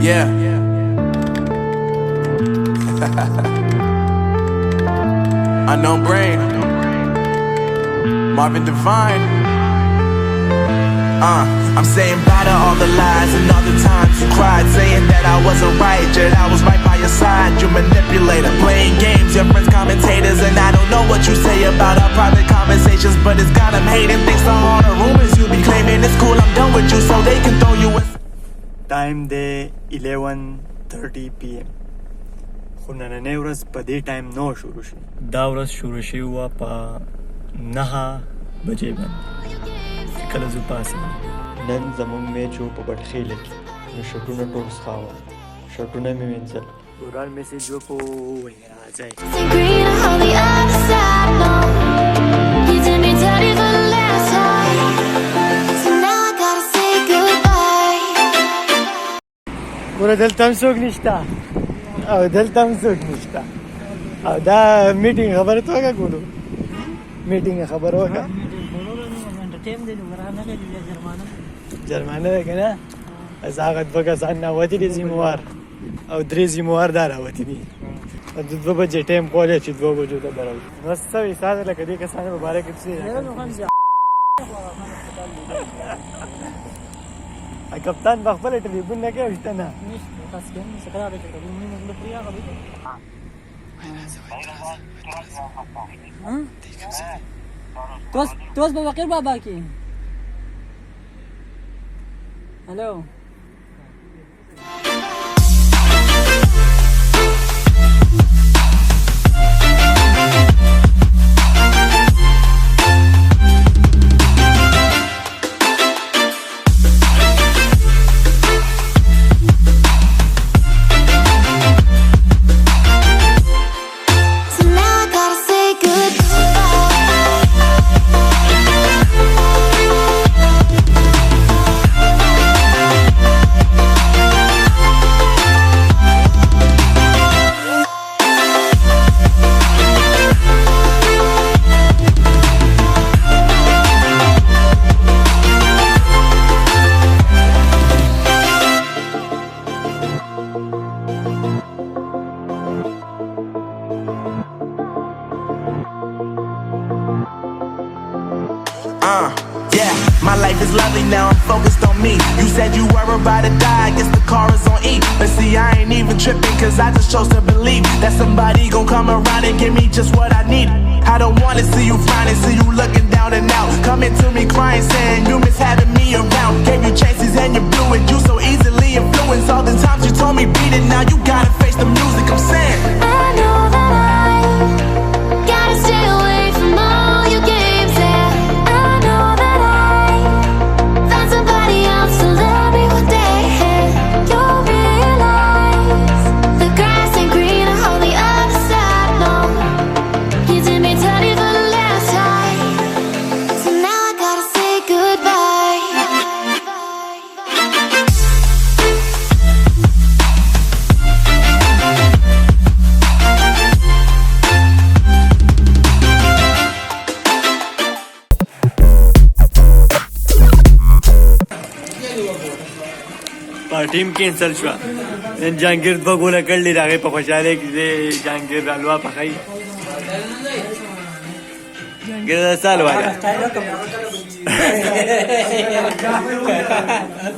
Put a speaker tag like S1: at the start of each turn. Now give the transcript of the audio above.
S1: Yeah. Unknown brain. Marvin Devine. I'm saying bye to all the lies and all the times you cried, saying that I wasn't right, yet I was right by your side. You manipulator, playing games, your friends commentators, and I don't know what you say about our private conversations, but it's got them hating. Thanks to all the rumors you be claiming. It's cool, I'm done with you, so they can throw you a...
S2: Time day 11:30 PM. خو نننۍ ورځ په دې ټایم نو شروع شي. دا ورځ شروع شوې وه په 9 بجې باندې چې کله زه پاڅېدم. نن زموږ میچ و په بټخیله کې. نو شټونه ټول څښاوه، شټونه مې وینځل. وران میسیج وکړو ووایي راځئ. ګوره دلته هم څوک نشته او دلته هم څوک نشته او دا میټینګ خبره ته وکړه ګورو میټینګ خبره وکړه جرمانه ده که نه از هغه دوه کسان راوتي دي ذمهوار او 3 ذمهوار دا راوتي دي د 2 بجې ټایم کولی چې 2 بجو ته به راوځي بس څه وي ساده لکه دې کسانو په باره کې پسې کپتان په خپله ټلیفون نه کوي شته نه
S3: تو اوس په فقیر بابا کې هلو
S1: Yeah, my life is lovely now, I'm focused on me. You said you were about to die, I guess the car is on E. But see, I ain't even tripping, cause I just chose to believe that somebody gon' come around and give me just what I need. I don't wanna see you frowning, see you looking down and out, coming to me crying, saying you miss having me around. Gave you chances and you blew it, you so easily influenced. All the times you told me beat it, now you gotta face the music. I'm saying
S4: I know that I gotta stay away from all your games, and I know that I found somebody else to love me one day, and you'll realize the grass ain't greener on the other side. No, you did me dirty for the last time, so now I gotta say goodbye.
S2: ټیم کینسل شوه نن جهانګیر 2 ګوله کړلي د هغې په خوشحالۍ کې جهانګیر حلوا پخوي جهانګیر د څه حلوا ده